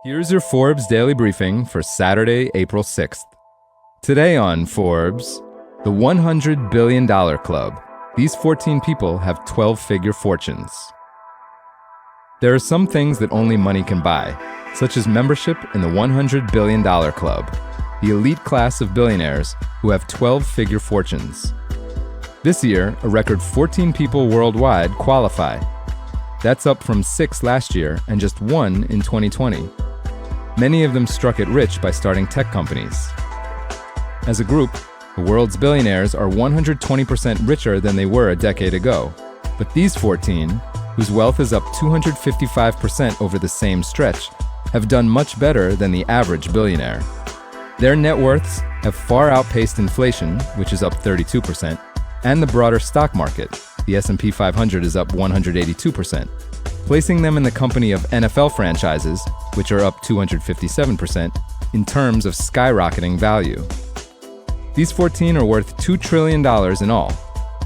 Here's your Forbes Daily Briefing for Saturday, April 6th. Today on Forbes, the $100 billion club. These 14 people have 12-figure fortunes. There are some things that only money can buy, such as membership in the $100 billion club, the elite class of billionaires who have 12-figure fortunes. This year, a record 14 people worldwide qualify. That's up from 6 last year and just 1 in 2020. Many of them struck it rich by starting tech companies. As a group, the world's billionaires are 120% richer than they were a decade ago. But these 14, whose wealth is up 255% over the same stretch, have done much better than the average billionaire. Their net worths have far outpaced inflation, which is up 32%, and the broader stock market. The S&P 500 is up 182%, placing them in the company of NFL franchises, which are up 257%, in terms of skyrocketing value. These 14 are worth $2 trillion in all,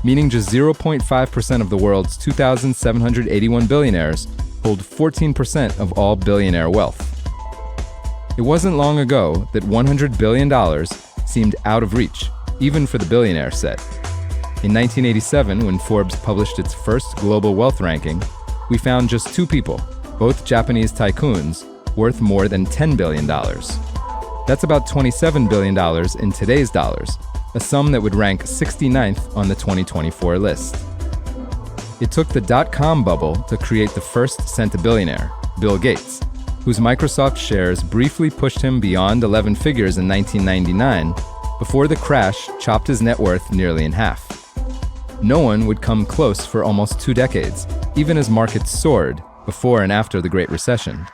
meaning just 0.5% of the world's 2,781 billionaires hold 14% of all billionaire wealth. It wasn't long ago that $100 billion seemed out of reach, even for the billionaire set. In 1987, when Forbes published its first global wealth ranking, we found just 2 people, both Japanese tycoons, worth more than $10 billion. That's about $27 billion in today's dollars, a sum that would rank 69th on the 2024 list. It took the dot-com bubble to create the first centibillionaire, Bill Gates, whose Microsoft shares briefly pushed him beyond 11 figures in 1999 before the crash chopped his net worth nearly in half. No one would come close for almost 2 decades, even as markets soared before and after the Great Recession.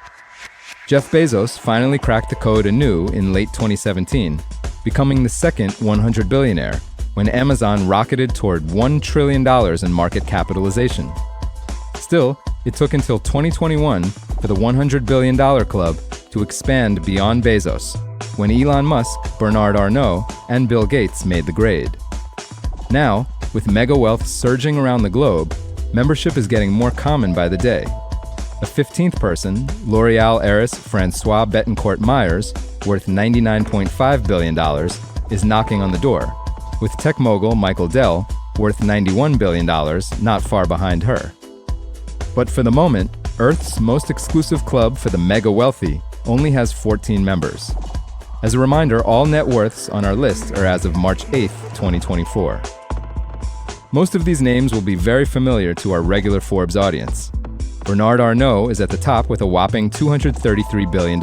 Jeff Bezos finally cracked the code anew in late 2017, becoming the second 100 billionaire, when Amazon rocketed toward $1 trillion in market capitalization. Still, it took until 2021 for the $100 billion club to expand beyond Bezos, when Elon Musk, Bernard Arnault, and Bill Gates made the grade. Now, with mega wealth surging around the globe, membership is getting more common by the day. A 15th person, L'Oreal heiress Françoise Bettencourt-Meyers, worth $99.5 billion, is knocking on the door, with tech mogul Michael Dell, worth $91 billion, not far behind her. But for the moment, Earth's most exclusive club for the mega wealthy only has 14 members. As a reminder, all net worths on our list are as of March 8, 2024. Most of these names will be very familiar to our regular Forbes audience. Bernard Arnault is at the top with a whopping $233 billion.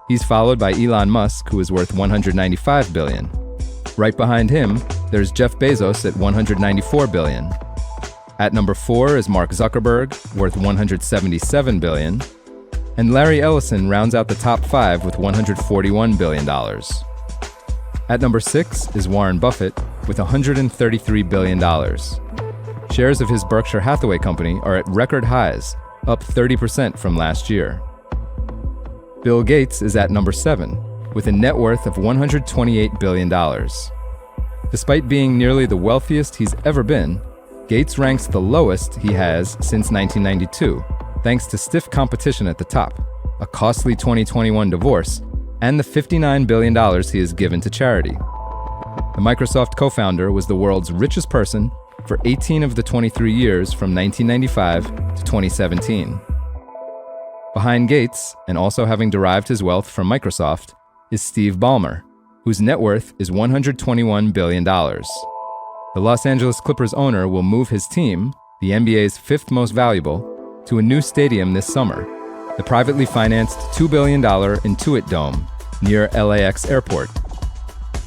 He's followed by Elon Musk, who is worth $195 billion. Right behind him, there's Jeff Bezos at $194 billion. At number 4 is Mark Zuckerberg, worth $177 billion. And Larry Ellison rounds out the top 5 with $141 billion. At number 6 is Warren Buffett, with $133 billion. Shares of his Berkshire Hathaway company are at record highs, up 30% from last year. Bill Gates is at number 7, with a net worth of $128 billion. Despite being nearly the wealthiest he's ever been, Gates ranks the lowest he has since 1992, thanks to stiff competition at the top, a costly 2021 divorce, and the $59 billion he has given to charity. The Microsoft co-founder was the world's richest person for 18 of the 23 years from 1995 to 2017. Behind Gates, and also having derived his wealth from Microsoft, is Steve Ballmer, whose net worth is $121 billion. The Los Angeles Clippers owner will move his team, the NBA's 5th most valuable, to a new stadium this summer, the privately financed $2 billion Intuit Dome near LAX Airport.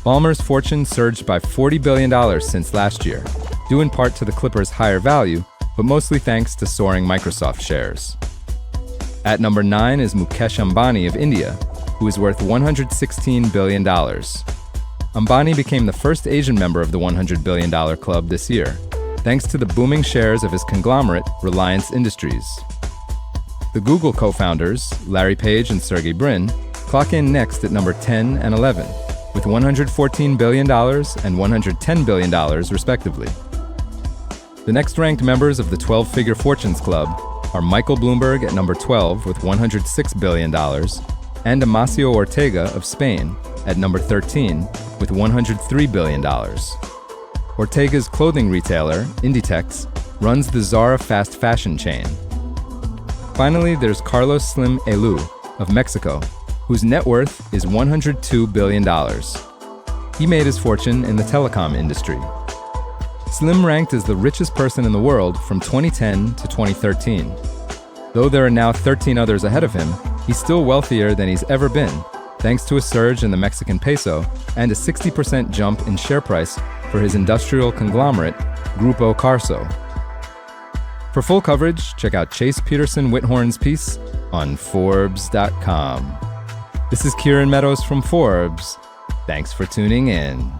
Ballmer's fortune surged by $40 billion since last year, due in part to the Clippers' higher value, but mostly thanks to soaring Microsoft shares. At number 9 is Mukesh Ambani of India, who is worth $116 billion. Ambani became the first Asian member of the $100 billion club this year, thanks to the booming shares of his conglomerate, Reliance Industries. The Google co-founders, Larry Page and Sergey Brin, clock in next at number 10 and 11, with $114 billion and $110 billion, respectively. The next ranked members of the 12-figure Fortunes Club are Michael Bloomberg at number 12 with $106 billion, and Amancio Ortega of Spain at number 13 with $103 billion. Ortega's clothing retailer, Inditex, runs the Zara fast fashion chain. Finally, there's Carlos Slim Helú of Mexico, whose net worth is $102 billion. He made his fortune in the telecom industry. Slim ranked as the richest person in the world from 2010 to 2013. Though there are now 13 others ahead of him, he's still wealthier than he's ever been, thanks to a surge in the Mexican peso and a 60% jump in share price for his industrial conglomerate, Grupo Carso. For full coverage, check out Chase Peterson Whithorn's piece on Forbes.com. This is Kieran Meadows from Forbes. Thanks for tuning in.